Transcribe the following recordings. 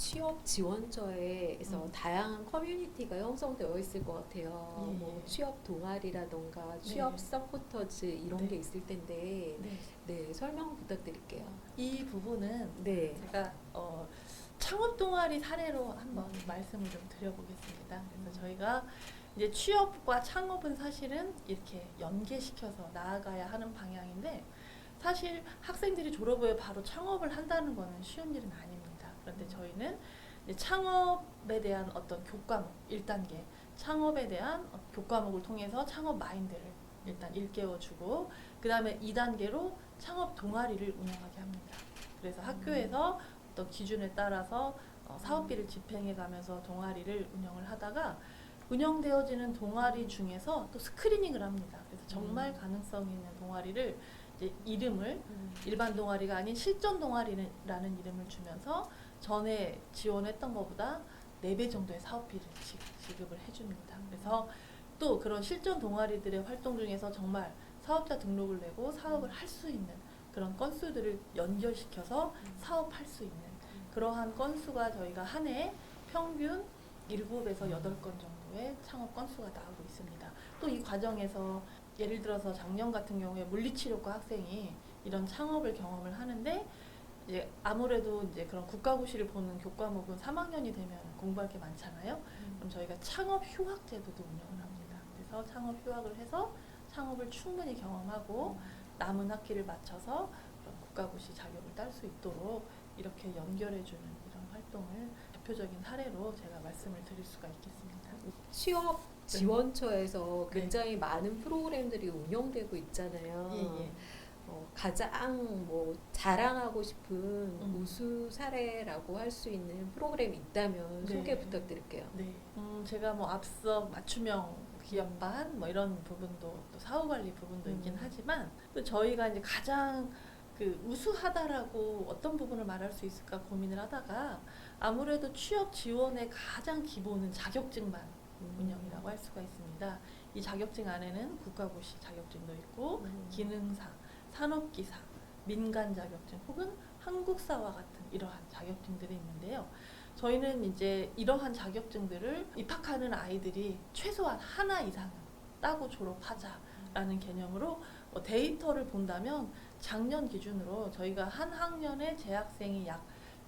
취업 지원처에서 다양한 커뮤니티가 형성되어 있을 것 같아요. 예, 뭐 예. 취업 동아리라던가 취업 서포터즈 이런 네. 게 있을 텐데 네. 네, 설명 부탁드릴게요. 이 부분은 네. 제가 창업 동아리 사례로 한번 말씀을 좀 드려보겠습니다. 그래서 저희가 이제 취업과 창업은 사실은 이렇게 연계시켜서 나아가야 하는 방향인데, 사실 학생들이 졸업 후에 바로 창업을 한다는 거는 쉬운 일은 아닙니다. 그런데 저희는 이제 창업에 대한 어떤 교과목 1단계, 창업에 대한 교과목을 통해서 창업 마인드를 일단 일깨워주고, 그 다음에 2단계로 창업 동아리를 운영하게 합니다. 그래서 학교에서 어떤 기준에 따라서 사업비를 집행해 가면서 동아리를 운영을 하다가, 운영되어지는 동아리 중에서 또 스크리닝을 합니다. 그래서 정말 가능성 있는 동아리를 이제 이름을 일반 동아리가 아닌 실전 동아리라는 이름을 주면서 전에 지원했던 것보다 4배 정도의 사업비를 지급을 해줍니다. 그래서 또 그런 실전 동아리들의 활동 중에서 정말 사업자 등록을 내고 사업을 할 수 있는 그런 건수들을 연결시켜서 사업할 수 있는 그러한 건수가 저희가 한 해에 평균 7에서 8건 정도의 창업 건수가 나오고 있습니다. 또 이 과정에서 예를 들어서 작년 같은 경우에 물리치료과 학생이 이런 창업을 경험을 하는데, 이제 아무래도 이제 그런 국가고시를 보는 교과목은 3학년이 되면 공부할 게 많잖아요. 그럼 저희가 창업 휴학 제도도 운영을 합니다. 그래서 창업 휴학을 해서 창업을 충분히 경험하고 남은 학기를 마쳐서 그런 국가고시 자격을 딸 수 있도록 이렇게 연결해주는 이런 활동을 대표적인 사례로 제가 말씀을 드릴 수가 있겠습니다. 취업 지원처에서 네. 굉장히 많은 프로그램들이 운영되고 있잖아요. 예. 가장 뭐 자랑하고 싶은 우수 사례라고 할 수 있는 프로그램이 있다면 네. 소개 부탁드릴게요. 네. 제가 뭐 앞서 맞춤형 기업반 뭐 이런 부분도 또 사후관리 부분도 있긴 하지만, 또 저희가 이제 가장 그 우수하다라고 어떤 부분을 말할 수 있을까 고민을 하다가, 아무래도 취업 지원의 가장 기본은 자격증만 운영이라고 할 수가 있습니다. 이 자격증 안에는 국가고시 자격증도 있고 기능사, 산업기사, 민간 자격증 혹은 한국사와 같은 이러한 자격증들이 있는데요. 저희는 이제 이러한 자격증들을 입학하는 아이들이 최소한 하나 이상은 따고 졸업하자라는 개념으로 데이터를 본다면 작년 기준으로 저희가 한 학년에 재학생이 약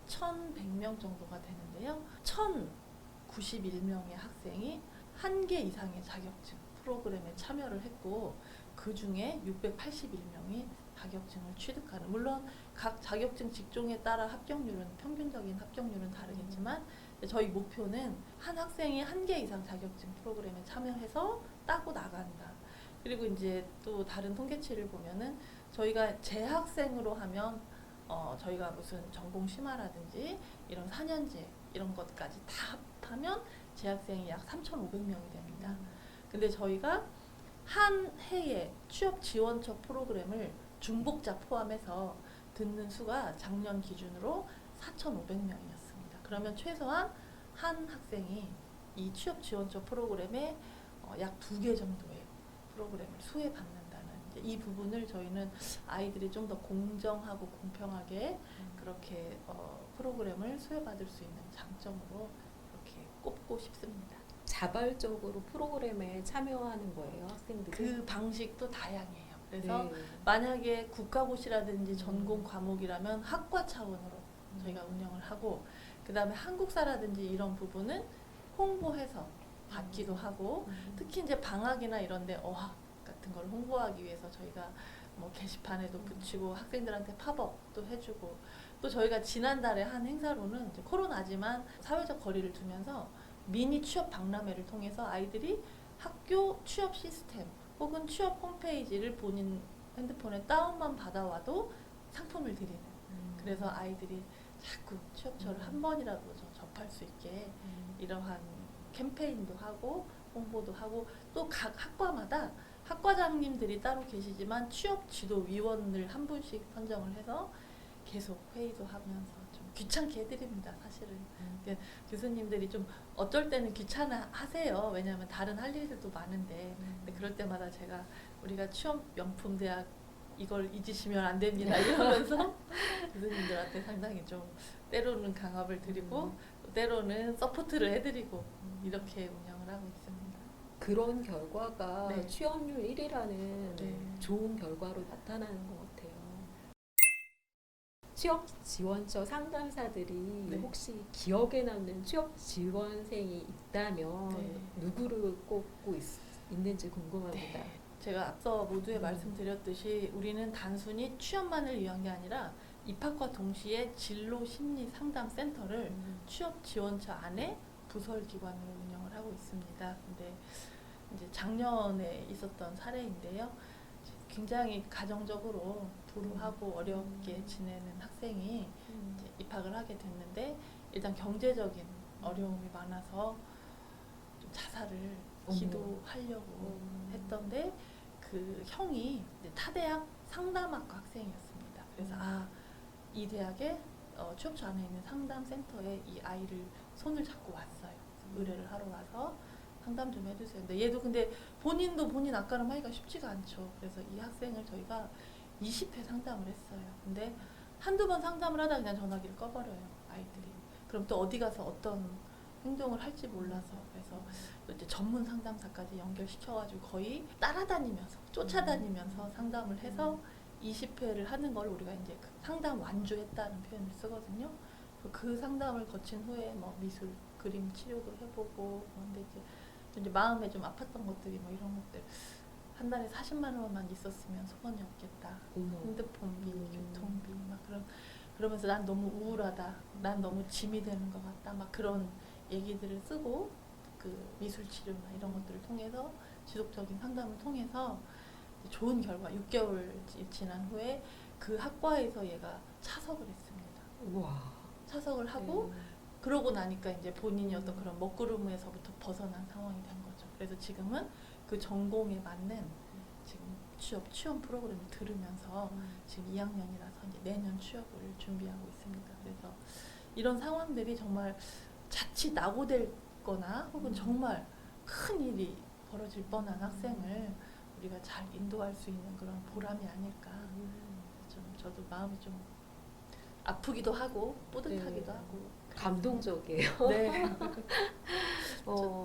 1,100명 정도가 되는데요. 1,091명의 학생이 1개 이상의 자격증 프로그램에 참여를 했고, 그 중에 681명이 자격증을 취득하는, 물론 각 자격증 직종에 따라 합격률은 평균적인 합격률은 다르겠지만 저희 목표는 한 학생이 1개 이상 자격증 프로그램에 참여해서 따고 나간다. 그리고 이제 또 다른 통계치를 보면은 저희가 재학생으로 하면 저희가 무슨 전공 심화라든지 이런 4년제 이런 것까지 다 합하면 재학생이 약 3,500명이 됩니다. 근데 저희가 한 해에 취업 지원처 프로그램을 중복자 포함해서 듣는 수가 작년 기준으로 4,500명이었습니다. 그러면 최소한 한 학생이 이 취업 지원처 프로그램에 약 2개 정도의 프로그램을 수혜받는다는 이 부분을 저희는 아이들이 좀 더 공정하고 공평하게 그렇게 프로그램을 수혜받을 수 있는 장점으로 그렇게 꼽고 싶습니다. 자발적으로 프로그램에 참여하는 거예요, 학생들이? 그 방식도 다양해요. 그래서 네. 만약에 국가고시라든지 전공 과목이라면 학과 차원으로 저희가 운영을 하고, 그 다음에 한국사라든지 이런 부분은 홍보해서 받기도 하고, 특히 이제 방학이나 이런데 어학 같은 걸 홍보하기 위해서 저희가 뭐 게시판에도 붙이고 학생들한테 팝업도 해주고, 또 저희가 지난달에 한 행사로는 이제 코로나지만 사회적 거리를 두면서 미니 취업 박람회를 통해서 아이들이 학교 취업 시스템 혹은 취업 홈페이지를 본인 핸드폰에 다운만 받아와도 상품을 드리는, 그래서 아이들이 자꾸 취업처를 한 번이라도 접할 수 있게 이러한 캠페인도 하고 홍보도 하고, 또 각 학과마다 학과장님들이 따로 계시지만 취업 지도 위원을 한 분씩 선정을 해서 계속 회의도 하면서 좀 귀찮게 해드립니다. 사실은 교수님들이 좀 어쩔 때는 귀찮아 하세요. 왜냐하면 다른 할 일들도 많은데, 근데 그럴 때마다 제가 우리가 취업 명품 대학 이걸 잊으시면 안 됩니다 이러면서 교수님들한테 상당히 좀 때로는 강압을 드리고 또 때로는 서포트를 해드리고 이렇게 운영을 하고 있습니다. 그런 결과가 네. 취업률 1위라는 네. 좋은 결과로 나타나는 것 같아요. 취업 지원처 상담사들이 네. 혹시 기억에 남는 취업 지원생이 있다면 네. 누구를 꼽고 있는지 궁금합니다. 네. 제가 앞서 모두에 말씀드렸듯이 우리는 단순히 취업만을 위한 게 아니라 입학과 동시에 진로 심리 상담 센터를 취업 지원처 안에 부설 기관으로 운영을 하고 있습니다. 근데 이제 작년에 있었던 사례인데요. 굉장히 가정적으로 불우하고 어렵게 지내는 학생이 이제 입학을 하게 됐는데 일단 경제적인 어려움이 많아서 좀 자살을 어머. 시도하려고 했던데 그 형이 이제 타대학 상담학과 학생이었습니다. 그래서 이 대학에 취업처 안에 있는 상담센터에 이 아이를 손을 잡고 왔어요. 그래서 의뢰를 하러 와서 상담 좀 해주세요. 근데 얘도 근데 본인도 본인 아까랑 하기가 쉽지가 않죠. 그래서 이 학생을 저희가 20회 상담을 했어요. 근데 한두 번 상담을 하다 그냥 전화기를 꺼버려요. 아이들이. 그럼 또 어디 가서 어떤 행동을 할지 몰라서 그래서 또 이제 전문 상담사까지 연결시켜가지고 거의 따라다니면서 쫓아다니면서 상담을 해서 20회를 하는 걸 우리가 이제 그 상담 완주했다는 표현을 쓰거든요. 그 상담을 거친 후에 뭐 미술, 그림 치료도 해보고 근데 이제 마음에 좀 아팠던 것들이 뭐 이런 것들 한 달에 40만 원만 있었으면 소원이 없겠다. 어머. 핸드폰비, 교통비 막 그러면서 난 너무 우울하다. 난 너무 짐이 되는 것 같다. 막 그런 얘기들을 쓰고 그 미술 치료나 이런 것들을 통해서 지속적인 상담을 통해서 좋은 결과 6개월 지난 후에 그 학과에서 얘가 차석을 했습니다. 우와. 차석을 하고 그러고 나니까 이제 본인이 어떤 그런 먹구름에서부터 벗어난 상황이 된 거죠. 그래서 지금은 그 전공에 맞는 지금 취업 프로그램을 들으면서 지금 2학년이라서 이제 내년 취업을 준비하고 있습니다. 그래서 이런 상황들이 정말 자칫 낙오될거나 혹은 정말 큰 일이 벌어질 뻔한 학생을 우리가 잘 인도할 수 있는 그런 보람이 아닐까. 좀 저도 마음이 좀 아프기도 하고 뿌듯하기도 하고 감동적이에요. 네.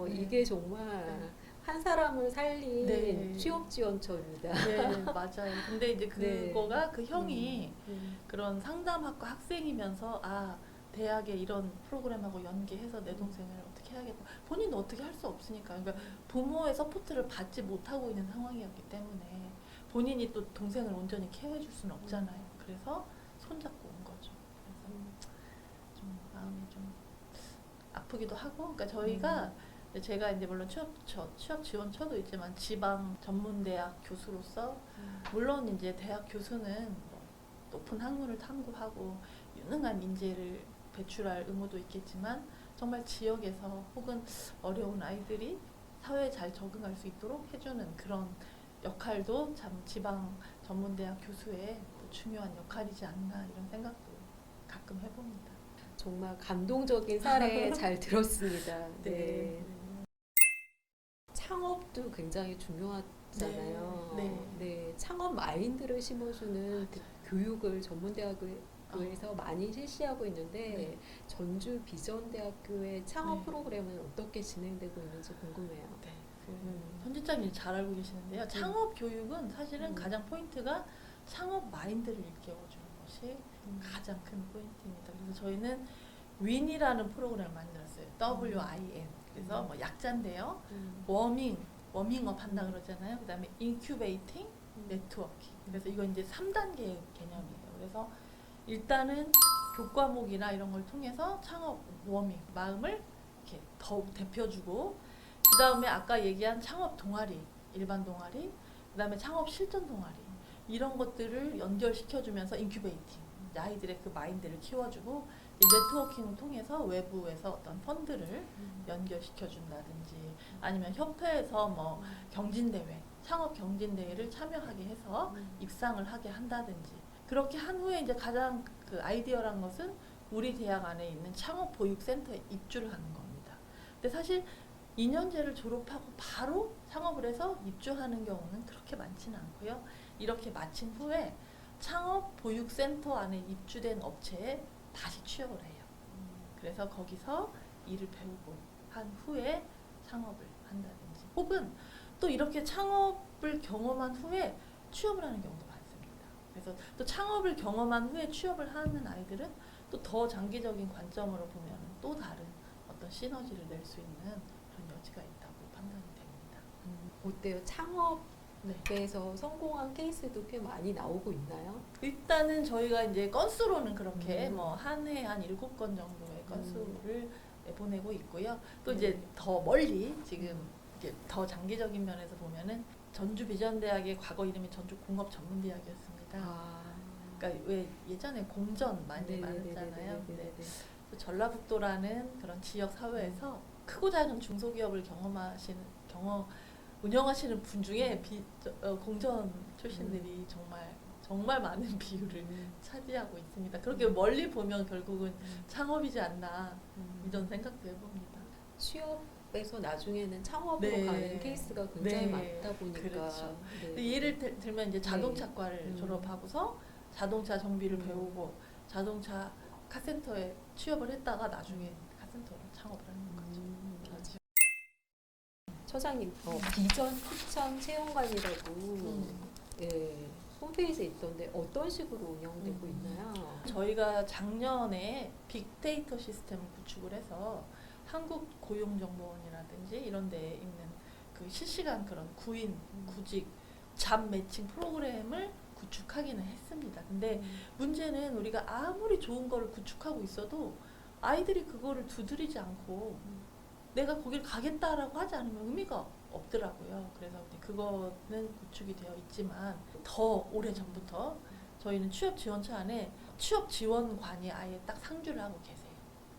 이게 정말 한 사람을 살린 네. 취업 지원처입니다. 네, 맞아요. 근데 이제 그거가 그 형이 음. 그런 상담학과 학생이면서 대학에 이런 프로그램하고 연계해서 내 동생을 어떻게 해야겠다. 본인도 어떻게 할 수 없으니까. 그러니까 부모의 서포트를 받지 못하고 있는 상황이었기 때문에 본인이 또 동생을 온전히 케어해 줄 수는 없잖아요. 그래서 손잡고 온 거죠. 그래서 좀 마음이 좀 아프기도 하고. 그러니까 저희가 제가 이제 물론 취업 지원처도 있지만 지방 전문대학 교수로서 물론 이제 대학 교수는 뭐 높은 학문을 탐구하고 유능한 인재를 배출할 의무도 있겠지만 정말 지역에서 혹은 어려운 아이들이 사회에 잘 적응할 수 있도록 해주는 그런 역할도 참 지방 전문대학 교수의 또 중요한 역할이지 않나 이런 생각도 가끔 해봅니다. 정말 감동적인 사례 잘 들었습니다. 네. 창업도 굉장히 중요하잖아요. 네. 창업 마인드를 심어주는 교육을 전문대학교에서 많이 실시하고 있는데 전주 비전대학교의 창업 프로그램은 어떻게 진행되고 있는지 궁금해요. 네. 편집장님 잘 알고 계시는데요. 창업 교육은 사실은 가장 포인트가 창업 마인드를 일깨워주는 것이 가장 큰 포인트입니다. 그래서 저희는 윈이라는 프로그램을 만들었어요. WIN. 그래서 뭐 약자인데요. 워밍업 한다 그러잖아요. 그 다음에 인큐베이팅, 네트워킹. 그래서 이거 이제 3단계 개념이에요. 그래서 일단은 교과목이나 이런 걸 통해서 창업 워밍, 마음을 이렇게 더욱 데펴주고, 그 다음에 아까 얘기한 창업 동아리, 일반 동아리, 그 다음에 창업 실전 동아리, 이런 것들을 연결시켜주면서 인큐베이팅, 아이들의 그 마인드를 키워주고, 네트워킹을 통해서 외부에서 어떤 펀드를 연결시켜준다든지 아니면 협회에서 뭐 경진대회, 창업 경진대회를 참여하게 해서 입상을 하게 한다든지 그렇게 한 후에 이제 가장 그 아이디어란 것은 우리 대학 안에 있는 창업보육센터에 입주를 하는 겁니다. 근데 사실 2년제를 졸업하고 바로 창업을 해서 입주하는 경우는 그렇게 많지는 않고요. 이렇게 마친 후에 창업 보육센터 안에 입주된 업체에 다시 취업을 해요. 그래서 거기서 일을 배우고 한 후에 창업을 한다든지 혹은 또 이렇게 창업을 경험한 후에 취업을 하는 경우도 많습니다. 그래서 또 창업을 경험한 후에 취업을 하는 아이들은 또 더 장기적인 관점으로 보면 또 다른 어떤 시너지를 낼 수 있는 그런 여지가 있다고 판단이 됩니다. 어때요? 네. 창업에서 성공한 케이스도 꽤 많이 나오고 있나요? 일단은 저희가 이제 건수로는 그렇게 음. 뭐 한 해에 한 7건 정도의 건수를 보내고 있고요. 또 네. 이제 더 멀리 지금 이제 더 장기적인 면에서 보면은 전주 비전대학의 과거 이름이 전주 공업전문대학이었습니다. 그러니까 왜 예전에 공전 많이 많았잖아요. 네. 또 전라북도라는 그런 지역 사회에서 크고 작은 중소기업을 운영하시는 분 중에 공전 출신들이 정말 많은 비율을 차지하고 있습니다. 그렇게 멀리 보면 결국은 창업이지 않나 이런 생각도 해봅니다. 취업에서 나중에는 창업으로 네. 가는 케이스가 굉장히 네. 많다 보니까 그렇죠. 네. 예를 들면 이제 자동차과를 네. 졸업하고서 자동차 정비를 음. 배우고 자동차 카센터에 취업을 했다가 나중에 카센터로 창업을 하는 거죠. 맞아. 처장님, 비전 추천 체험관이라고 예, 홈페이지에 있던데 어떤 식으로 운영되고 있나요? 저희가 작년에 빅데이터 시스템을 구축을 해서 한국고용정보원이라든지 이런 데에 있는 그 실시간 그런 구인, 구직, 잡 매칭 프로그램을 구축하기는 했습니다. 근데 문제는 우리가 아무리 좋은 거를 구축하고 있어도 아이들이 그거를 두드리지 않고 내가 거길 가겠다라고 하지 않으면 의미가 없더라고요. 그래서 그거는 구축이 되어 있지만 더 오래전부터 저희는 취업 지원처 안에 취업 지원관이 아예 딱 상주를 하고 계세요.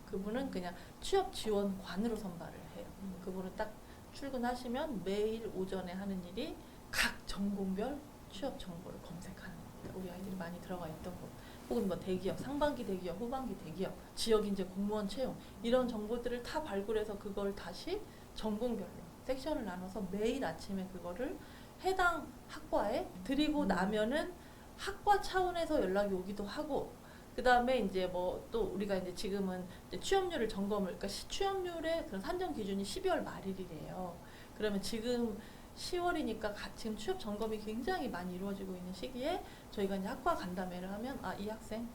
그분은 그냥 취업 지원관으로 선발을 해요. 그분은 딱 출근하시면 매일 오전에 하는 일이 각 전공별 취업 정보를 검색하는 겁니다. 우리 아이들이 많이 들어가 있던 곳, 혹은 뭐 대기업, 상반기 대기업, 후반기 대기업, 지역 인재 공무원 채용 이런 정보들을 다 발굴해서 그걸 다시 전공별로 섹션을 나눠서 매일 아침에 그거를 해당 학과에 드리고 나면은 학과 차원에서 연락이 오기도 하고, 그 다음에 이제 뭐 또 우리가 이제 지금은 이제 취업률을 점검을, 그러니까 취업률의 그런 산정 기준이 12월 말일이래요. 그러면 지금 10월이니까 지금 취업 점검이 굉장히 많이 이루어지고 있는 시기에 저희가 이제 학과 간담회를 하면 이 학생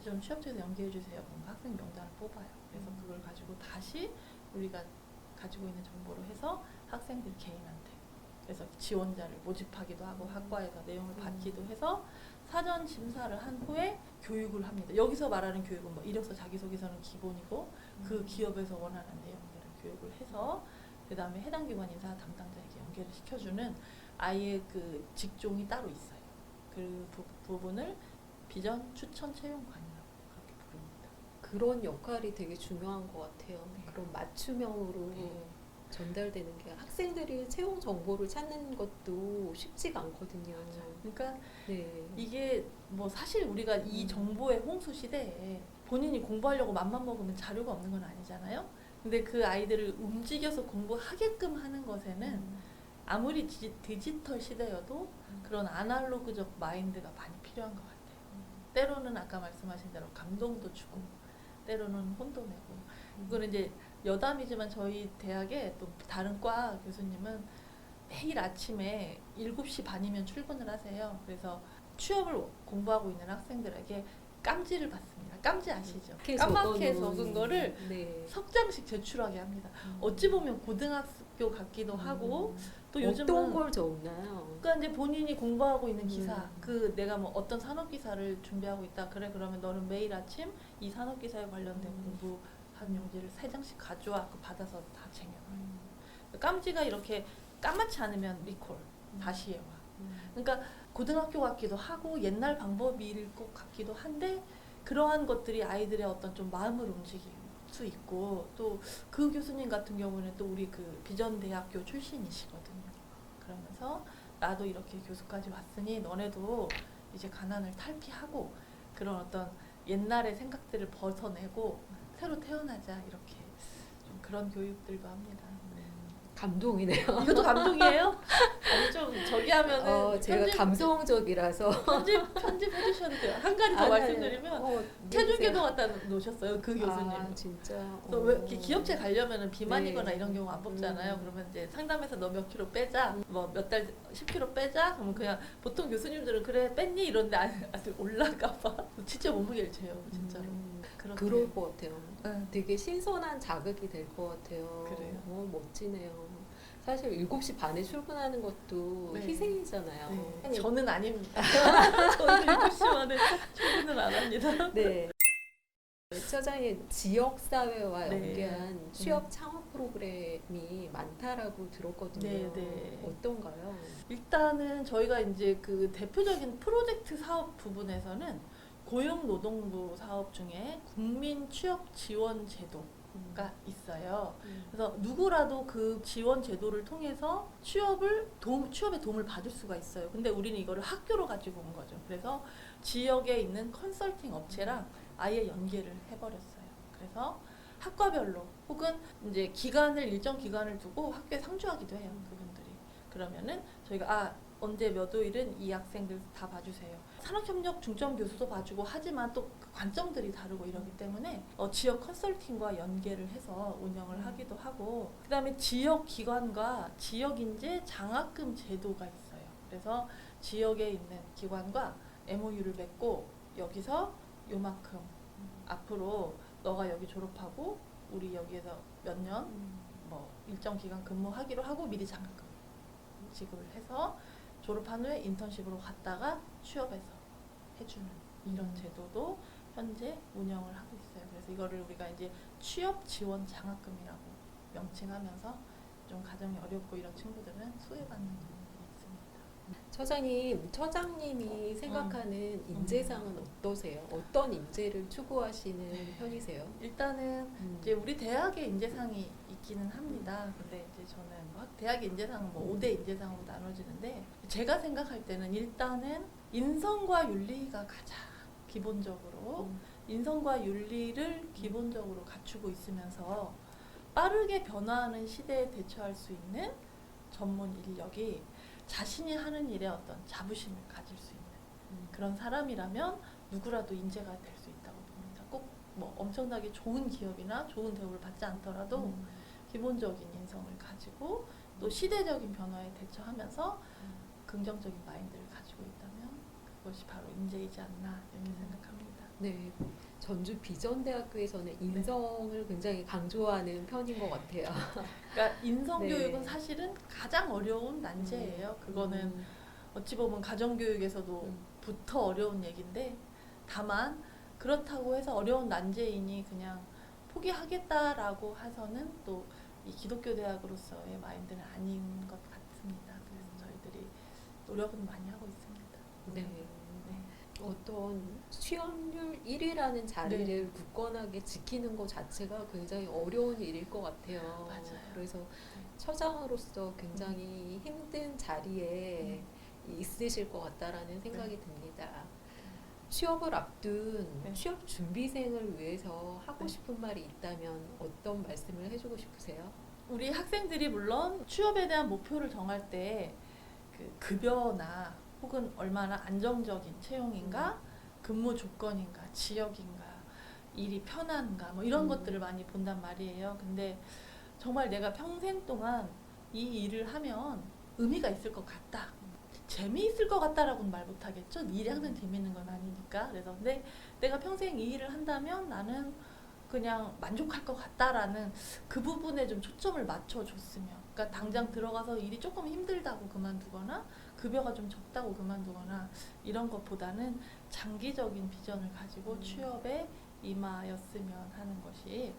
좀 취업처에서 연계해 주세요. 그럼 학생 명단을 뽑아요. 그래서 그걸 가지고 다시 우리가 가지고 있는 정보로 해서 학생들 개인한테 그래서 지원자를 모집하기도 하고 학과에서 내용을 받기도 해서 사전 심사를 한 후에 교육을 합니다. 여기서 말하는 교육은 뭐 이력서 자기소개서는 기본이고 그 기업에서 원하는 내용들을 교육을 해서 그 다음에 해당 기관 인사 담당자에게 연계를 시켜주는 아예 그 직종이 따로 있어요. 그 부분을 비전 추천 채용관이라고 그렇게 부릅니다. 그런 역할이 되게 중요한 것 같아요. 네. 그런 맞춤형으로 네. 전달되는 게 학생들이 채용 정보를 찾는 것도 쉽지가 않거든요. 그러니까 네. 이게 뭐 사실 우리가 이 정보의 홍수 시대에 본인이 공부하려고 맘만 먹으면 자료가 없는 건 아니잖아요. 근데 그 아이들을 움직여서 공부하게끔 하는 것에는 아무리 디지털 시대여도 그런 아날로그적 마인드가 많이 필요한 것 같아요. 때로는 아까 말씀하신 대로 감동도 주고 때로는 혼도 내고. 이거는 이제 여담이지만 저희 대학에 또 다른 과 교수님은 매일 아침에 7시 반이면 출근을 하세요. 그래서 취업을 공부하고 있는 학생들에게 깜지를 받습니다. 깜지 아시죠? 까맣게 적은 거를 네. 석장씩 제출하게 합니다. 어찌 보면 고등학교 같기도 하고 또 요즘은 어떤 걸 적나요? 그러니까 이제 본인이 공부하고 있는 기사, 그 내가 뭐 어떤 산업 기사를 준비하고 있다. 그래 그러면 너는 매일 아침 이 산업 기사에 관련된 공부한 용지를 3장씩 가져와. 그 받아서 다 쟁여놔요. 깜지가 이렇게 까맣지 않으면 리콜 다시 해와. 그러니까 고등학교 같기도 하고 옛날 방법일 것 같기도 한데 그러한 것들이 아이들의 어떤 좀 마음을 움직일 수 있고, 또 그 교수님 같은 경우는 또 우리 그 비전 대학교 출신이시거든요. 그러면서 나도 이렇게 교수까지 왔으니 너네도 이제 가난을 탈피하고 그런 어떤 옛날의 생각들을 벗어내고 새로 태어나자, 이렇게 좀 그런 교육들도 합니다. 감동이네요. 이것도 감동이에요? 아니 좀 저기 하면은 제가 감성적이라서 편집해 주셔도 돼요. 한 가지 더 아니, 말씀드리면 체중계도 갖다 놓으셨어요. 그 교수님. 아, 진짜. 그래서 왜 이렇게 기업체 가려면은 비만이거나 네. 이런 경우 안 뽑잖아요. 그러면 이제 상담해서 너 몇 킬로 빼자, 뭐 몇 달 10킬로 빼자. 그러면 그냥 보통 교수님들은 그래 뺐니 이런데 아직 올라가봐. 진짜 몸무게를 재요, 진짜로. 그렇게. 그럴 것 같아요. 응. 되게 신선한 자극이 될 것 같아요. 그래요. 멋지네요. 사실 7시 반에 출근하는 것도 네. 희생이잖아요. 네. 저는 아닙니다. 저는 7시 만에 출근을 안 합니다. 네. 처장님 지역사회와 네. 연계한 취업 창업 프로그램이 많다라고 들었거든요. 네, 네. 어떤가요? 일단은 저희가 이제 그 대표적인 프로젝트 사업 부분에서는 고용노동부 사업 중에 국민 취업 지원 제도가 있어요. 그래서 누구라도 그 지원 제도를 통해서 취업에 도움을 받을 수가 있어요. 근데 우리는 이거를 학교로 가지고 온 거죠. 그래서 지역에 있는 컨설팅 업체랑 아예 연계를 해버렸어요. 그래서 학과별로 혹은 이제 일정 기간을 두고 학교에 상주하기도 해요. 그분들이. 그러면은 저희가 언제 몇 호일은 이 학생들 다 봐주세요. 산학협력 중점 교수도 봐주고 하지만 또 그 관점들이 다르고 이러기 때문에 지역 컨설팅과 연계를 해서 운영을 하기도 하고 그다음에 지역 기관과 지역 인재 장학금 제도가 있어요. 그래서 지역에 있는 기관과 MOU를 맺고 여기서 요만큼 앞으로 너가 여기 졸업하고 우리 여기에서 몇 년 뭐 일정 기간 근무하기로 하고 미리 장학금 지급을 해서 졸업한 후에 인턴십으로 갔다가 취업해서 해주는 이런 제도도 현재 운영을 하고 있어요. 그래서 이거를 우리가 이제 취업 지원 장학금이라고 명칭하면서 좀 가정이 어렵고 이런 친구들은 수혜받는 경우들이 있습니다. 처장님이 생각하는 인재상은 어떠세요? 어떤 인재를 추구하시는 편이세요? 일단은 이제 우리 대학의 인재상이 있기는 합니다. 근데 이제 저는 대학의 인재상은 5대 인재상으로 나눠지는데 제가 생각할 때는 일단은 인성과 윤리가 가장 기본적으로 인성과 윤리를 기본적으로 갖추고 있으면서 빠르게 변화하는 시대에 대처할 수 있는 전문 인력이 자신이 하는 일에 어떤 자부심을 가질 수 있는 그런 사람이라면 누구라도 인재가 될 수 있다고 봅니다. 꼭 뭐 엄청나게 좋은 기업이나 좋은 대우를 받지 않더라도 기본적인 인성을 가지고 또 시대적인 변화에 대처하면서 긍정적인 마인드를 가지고 있다면 그것이 바로 인재이지 않나 이렇게 생각합니다. 네, 전주 비전대학교에서는 인성을 굉장히 강조하는 편인 것 같아요. 그러니까 인성교육은 네. 사실은 가장 어려운 난제예요. 그거는 어찌 보면 가정교육에서도 부터 어려운 얘기인데 다만 그렇다고 해서 어려운 난제이니 그냥 포기하겠다라고 해서는 또 이 기독교 대학으로서의 마인드는 아닌 것 같습니다. 그래서 저희들이 노력은 많이 하고 있습니다. 네. 네. 어떤 취업률 1위라는 자리를 네. 굳건하게 지키는 것 자체가 굉장히 어려운 일일 것 같아요. 맞아요. 그래서 처장으로서 굉장히 힘든 자리에 있으실 것 같다라는 생각이 듭니다. 취업을 앞둔 네. 취업 준비생을 위해서 하고 네. 싶은 말이 있다면 어떤 말씀을 해주고 싶으세요? 우리 학생들이 물론 취업에 대한 목표를 정할 때 그 급여나 혹은 얼마나 안정적인 채용인가, 근무 조건인가, 지역인가, 일이 편한가 뭐 이런 것들을 많이 본단 말이에요. 근데 정말 내가 평생 동안 이 일을 하면 의미가 있을 것 같다. 재미있을 것 같다라고는 말 못하겠죠. 일이 항상 재미있는 건 아니니까. 그래서 근데 내가 평생 이 일을 한다면 나는 그냥 만족할 것 같다라는 그 부분에 좀 초점을 맞춰줬으면. 그러니까 당장 들어가서 일이 조금 힘들다고 그만두거나 급여가 좀 적다고 그만두거나 이런 것보다는 장기적인 비전을 가지고 취업에 임하였으면 하는 것이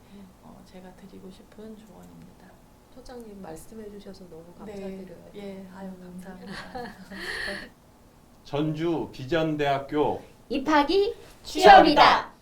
제가 드리고 싶은 조언입니다. 처장님 말씀해 주셔서 너무 감사드려요. 예, 아유 감사합니다. 전주 비전대학교 입학이 취업이다.